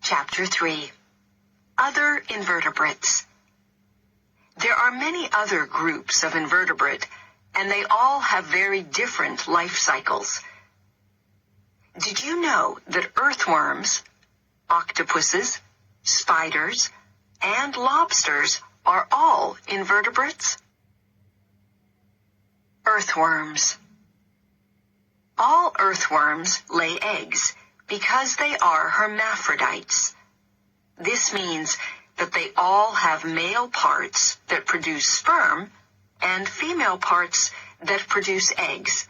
Chapter 3. Other Invertebrates. There are many other groups of invertebrate, and they all have very different life cycles. Did you know that earthworms, octopuses, spiders, and lobsters are all invertebrates? Earthworms. All earthworms lay eggs because they are hermaphrodites. This means that they all have male parts that produce sperm and female parts that produce eggs,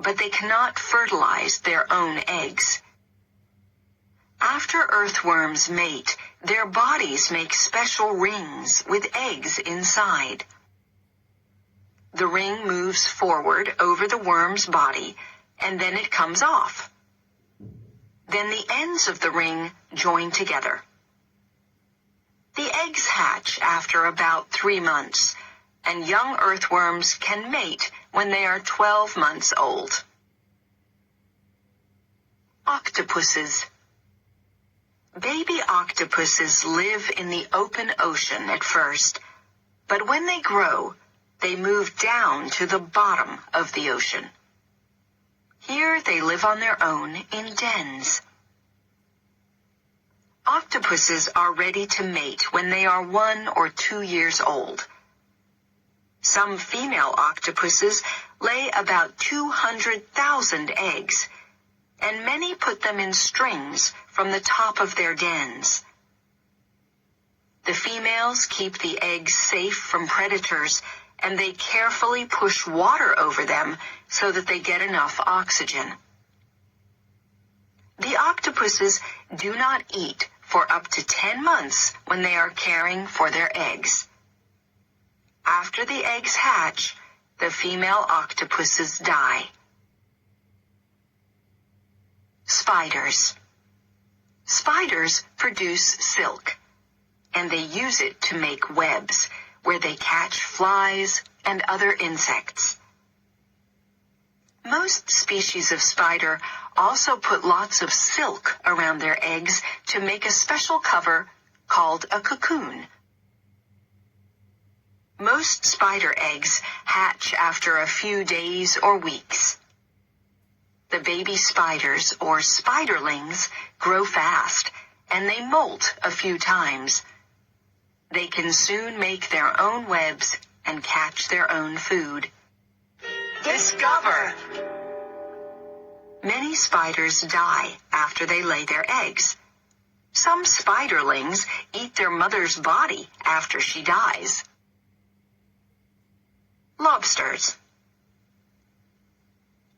but they cannot fertilize their own eggs. After earthworms mate, their bodies make special rings with eggs inside. The ring moves forward over the worm's body, and then it comes off. Then the ends of the ring join together. The eggs hatch after about 3 months, and young earthworms can mate when they are 12 months old. Octopuses. Baby octopuses live in the open ocean at first, but when they grow, they move down to the bottom of the ocean. Here they live on their own in dens. Octopuses are ready to mate when they are 1 or 2 years old. Some female octopuses lay about 200,000 eggs, and many put them in strings from the top of their dens. The females keep the eggs safe from predators, and they carefully push water over them so that they get enough oxygen. The octopuses do not eat for up to 10 months when they are caring for their eggs. After the eggs hatch, the female octopuses die. Spiders. Spiders produce silk, and they use it to make webs where they catch flies and other insects. Most species of spider also put lots of silk around their eggs to make a special cover called a cocoon. Most spider eggs hatch after a few days or weeks. The baby spiders, or spiderlings, grow fast, and they molt a few times. They can soon make their own webs and catch their own food. Discover! Many spiders die after they lay their eggs. Some spiderlings eat their mother's body after she dies. Lobsters.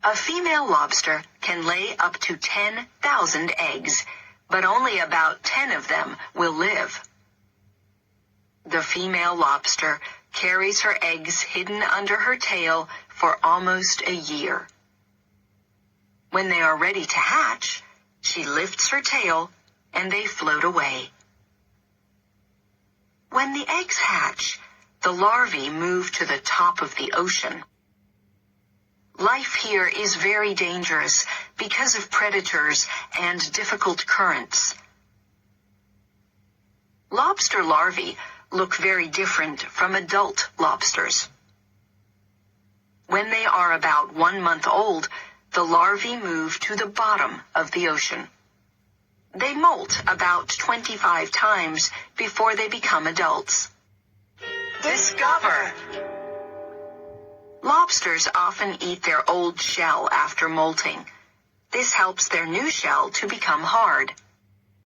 A female lobster can lay up to 10,000 eggs, but only about 10 of them will live. The female lobster carries her eggs hidden under her tail for almost a year. When they are ready to hatch, she lifts her tail and they float away. When the eggs hatch, the larvae move to the top of the ocean. Life here is very dangerous because of predators and difficult currents. Lobster larvae look very different from adult lobsters. When they are about 1 month old, the larvae move to the bottom of the ocean. They molt about 25 times before they become adults. Discover! Lobsters often eat their old shell after molting. This helps their new shell to become hard.